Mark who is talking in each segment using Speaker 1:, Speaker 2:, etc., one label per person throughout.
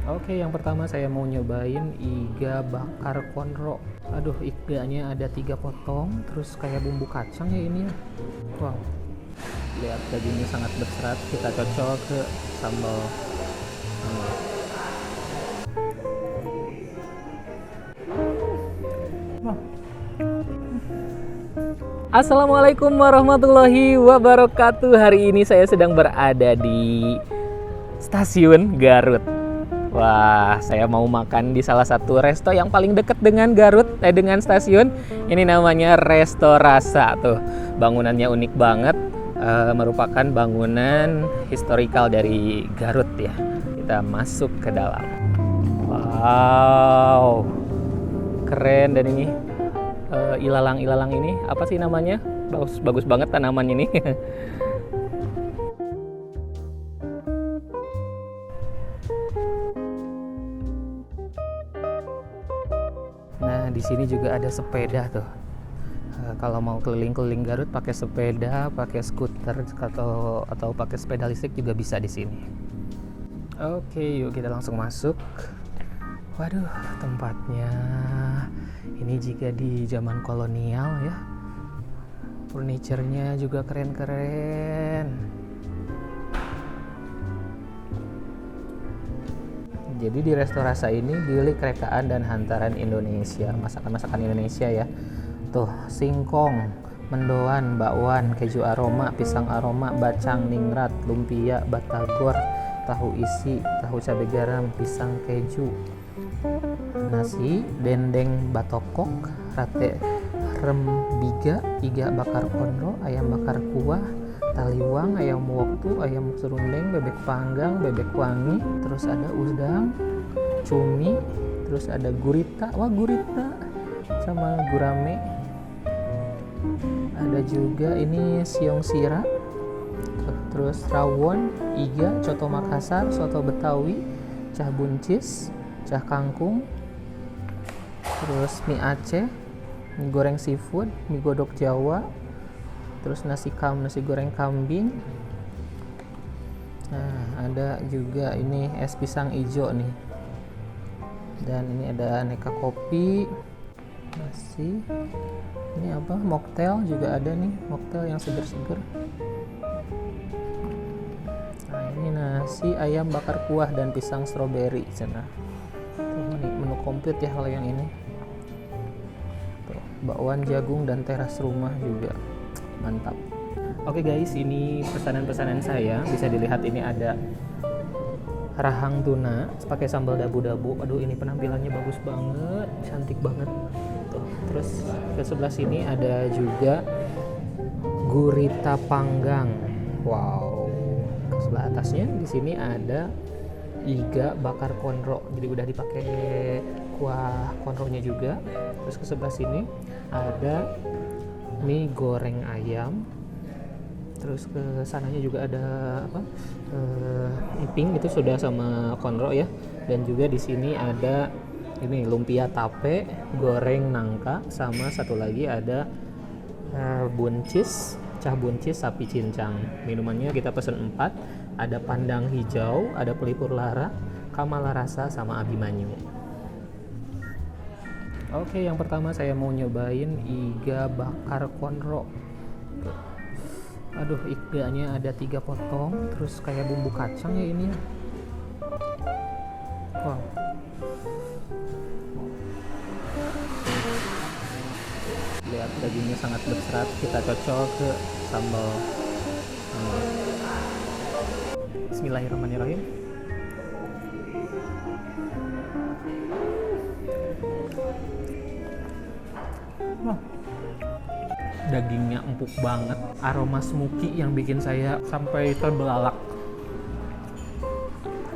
Speaker 1: Oke, yang pertama saya mau nyobain iga bakar konro. Aduh, iganya ada 3 potong, terus kayak bumbu kacang ya ini ya. Wow, lihat dagingnya sangat berserat. Kita cocok ke sambal. Assalamualaikum warahmatullahi wabarakatuh. Hari ini saya sedang berada di Stasiun Garut. Wah, saya mau makan di salah satu resto yang paling dekat dengan Garut, dengan stasiun. Ini namanya Resto Rasa tuh. Bangunannya unik banget, merupakan bangunan historikal dari Garut ya. Kita masuk ke dalam. Wow, keren. Dan ini ilalang-ilalang ini apa sih namanya? Bagus banget tanamannya ini. Nah, di sini juga ada sepeda tuh. Kalau mau keliling-keliling Garut pakai sepeda, pakai skuter atau pakai sepeda listrik juga bisa di sini. Oke, yuk kita langsung masuk. Waduh, tempatnya ini jika di zaman kolonial ya. Furniturnya juga keren-keren. Jadi di Resto Rasa ini gilik rekaan dan hantaran Indonesia, masakan-masakan Indonesia ya. Tuh, singkong, mendoan, bakwan, keju aroma, pisang aroma, bacang, ningrat, lumpia, batagor, tahu isi, tahu cabai garam, pisang keju, nasi, dendeng batokok, rate rembiga, iga bakar konro, ayam bakar kuah, taliwang, ayam woktu, ayam serundeng, bebek panggang, bebek wangi, terus ada udang, cumi, terus ada gurita, wah gurita, sama gurame. Ada juga ini siong sira, terus rawon, iga, coto Makassar, soto Betawi, cah buncis, cah kangkung, terus mie Aceh, mie goreng seafood, mie godok Jawa, terus nasi goreng kambing. Nah, ada juga ini es pisang ijo nih. Dan ini ada aneka kopi, nasi. Ini apa? Mocktail juga ada nih, mocktail yang seger-seger. Nah, ini nasi ayam bakar kuah dan pisang stroberi sana. Tuh nih, menu komplit ya kalau yang ini. Tuh, bakwan jagung dan teras rumah juga. Mantap. Oke guys, ini pesanan-pesanan saya. Bisa dilihat ini ada rahang tuna pakai sambal dabu-dabu. Aduh, ini penampilannya bagus banget, cantik banget. Tuh. Terus ke sebelah sini ada juga gurita panggang. Wow. Ke sebelah atasnya di sini ada iga bakar konro. Jadi udah dipakai kuah konronya juga. Terus ke sebelah sini ada mie goreng ayam. Terus ke sananya juga ada apa? Emping itu sudah sama konro ya. Dan juga di sini ada ini lumpia tape, goreng nangka, sama satu lagi ada buncis, cah buncis sapi cincang. Minumannya kita pesen 4. Ada pandang hijau, ada pelipur lara, kamala rasa, sama abimanyu. Oke, yang pertama saya mau nyobain iga bakar konro. Aduh, iganya ada 3 potong, terus kayak bumbu kacang ya ini ya. Wow. Lihat dagingnya sangat berserat, kita cocok ke sambal. Bismillahirrahmanirrahim. Dagingnya empuk banget, aroma smoky yang bikin saya sampai terbelalak.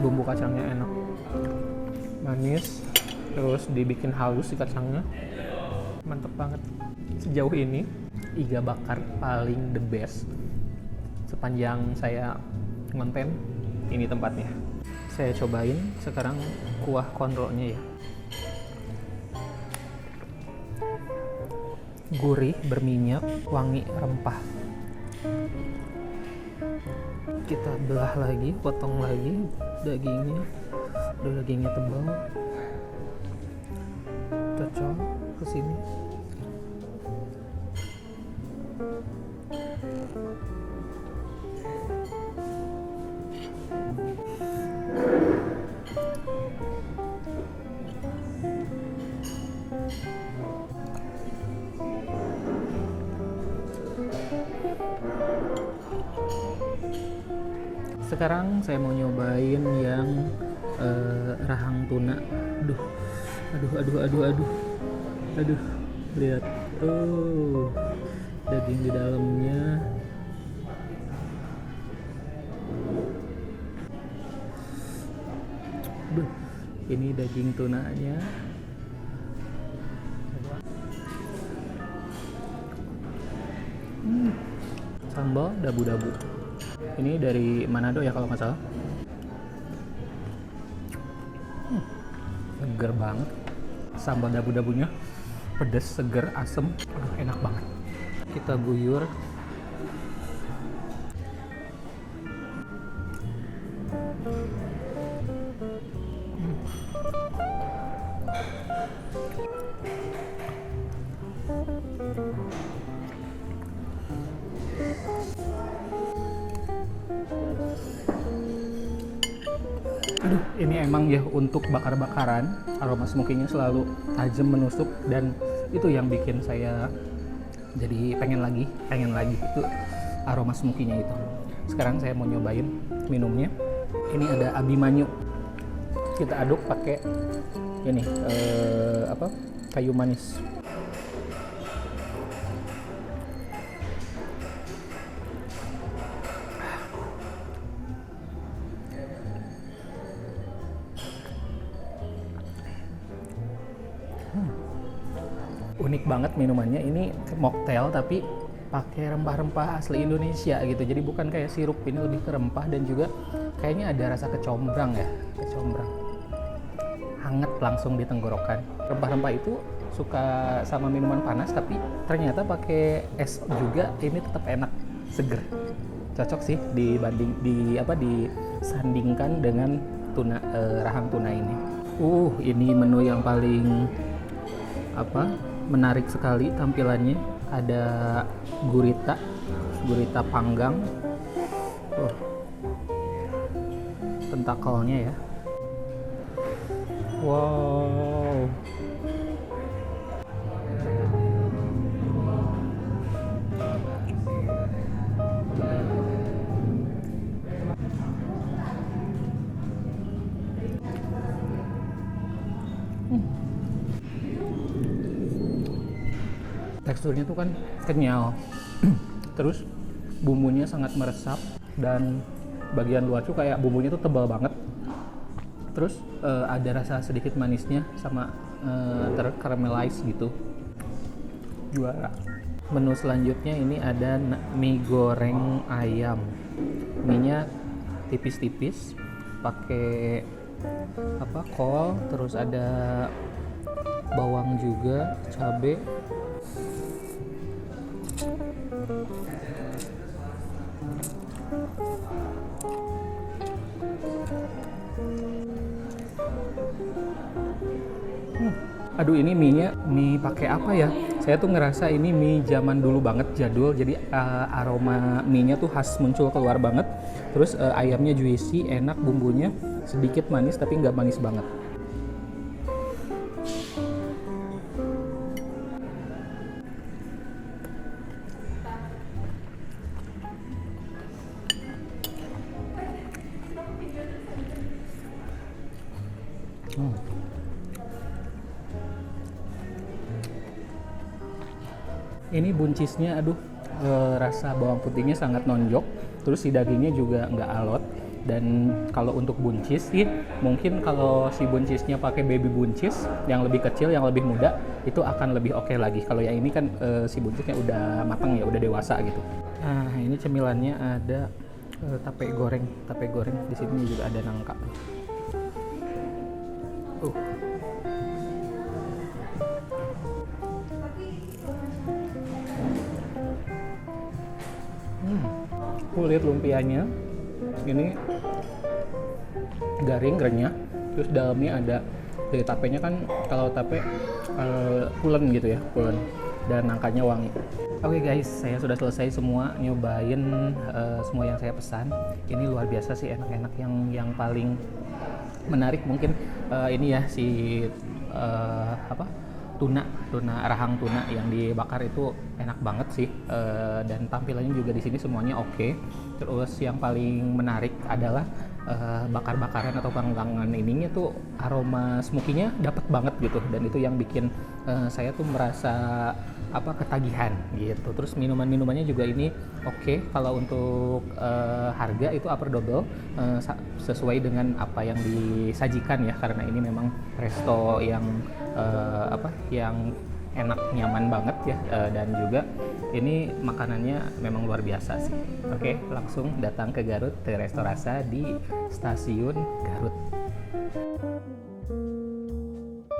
Speaker 1: Bumbu kacangnya enak, manis, terus dibikin halus si kacangnya, mantep banget. Sejauh ini iga bakar paling the best sepanjang saya ngonten ini tempatnya. Saya cobain sekarang kuah konronya ya. Gurih, berminyak, wangi, rempah. Kita belah lagi, potong lagi dagingnya. Aduh, dagingnya tebal, cocok ke sini. Sekarang saya mau nyobain yang rahang tuna. Aduh, lihat tuh daging di dalamnya. Ini daging tunanya. Sambal dabu-dabu. Ini dari Manado ya kalau nggak salah. Seger banget. Sambal dabu-dabunya pedas, seger, asem. Aduh, enak banget. Kita guyur. Aduh, ini emang ya untuk bakar-bakaran, aroma smokinya selalu tajam menusuk, dan itu yang bikin saya jadi pengen lagi itu aroma smokinya itu. Sekarang saya mau nyobain minumnya. Ini ada Abimanyu. Kita aduk pakai ini kayu manis. Unik banget minumannya. Ini mocktail tapi pakai rempah-rempah asli Indonesia gitu. Jadi bukan kayak sirup, ini lebih ke rempah, dan juga kayaknya ada rasa kecombrang ya, kecombrang. Hangat langsung di tenggorokan. Rempah-rempah itu suka sama minuman panas, tapi ternyata pakai es juga ini tetap enak, seger. Cocok sih disandingkan dengan rahang tuna ini. Ini menu yang paling menarik sekali tampilannya. Ada gurita panggang. Tentakelnya ya. Wow. Teksturnya tuh kan kenyal. Terus bumbunya sangat meresap, dan bagian luar tuh kayak bumbunya tuh tebal banget. Terus ada rasa sedikit manisnya sama tercaramelize gitu. Juara. Menu selanjutnya ini ada mie goreng ayam. Mie-nya tipis-tipis, pakai kol, terus ada bawang juga, cabai. Aduh, ini mie pakai apa ya? Saya tuh ngerasa ini mie zaman dulu banget, jadul. Jadi aroma mie-nya tuh khas, muncul keluar banget. Terus ayamnya juicy, enak, bumbunya sedikit manis tapi nggak manis banget. Ini buncisnya, rasa bawang putihnya sangat nonjok. Terus si dagingnya juga nggak alot. Dan kalau untuk buncis sih, mungkin kalau si buncisnya pakai baby buncis yang lebih kecil, yang lebih muda, itu akan lebih oke lagi. Kalau yang ini kan si buncisnya udah matang ya, udah dewasa gitu. Nah, ini cemilannya ada tape goreng. Di sini juga ada nangka. Kulit lumpianya ini garing, renyah,
Speaker 2: Terus dalamnya ada dari tapenya kan, kalau tape pulen gitu ya, pulen, dan nangkanya wangi. Oke guys, saya sudah selesai semua nyobain semua yang saya pesan. Ini luar biasa sih, enak-enak. Yang paling menarik mungkin ini ya, si tuna rahang tuna yang dibakar itu enak banget sih, dan tampilannya juga di sini semuanya oke. Terus yang paling menarik adalah bakar-bakaran atau panggangan ininya tuh aroma smoky-nya dapet banget gitu, dan itu yang bikin saya tuh merasa ketagihan gitu. Terus minumannya juga ini oke. Kalau untuk harga itu upper double, sesuai dengan apa yang disajikan ya, karena ini memang resto yang yang enak, nyaman banget ya, dan juga ini makanannya memang luar biasa sih. Oke, langsung datang ke Garut, ke Resto Rasa di Stasiun Garut.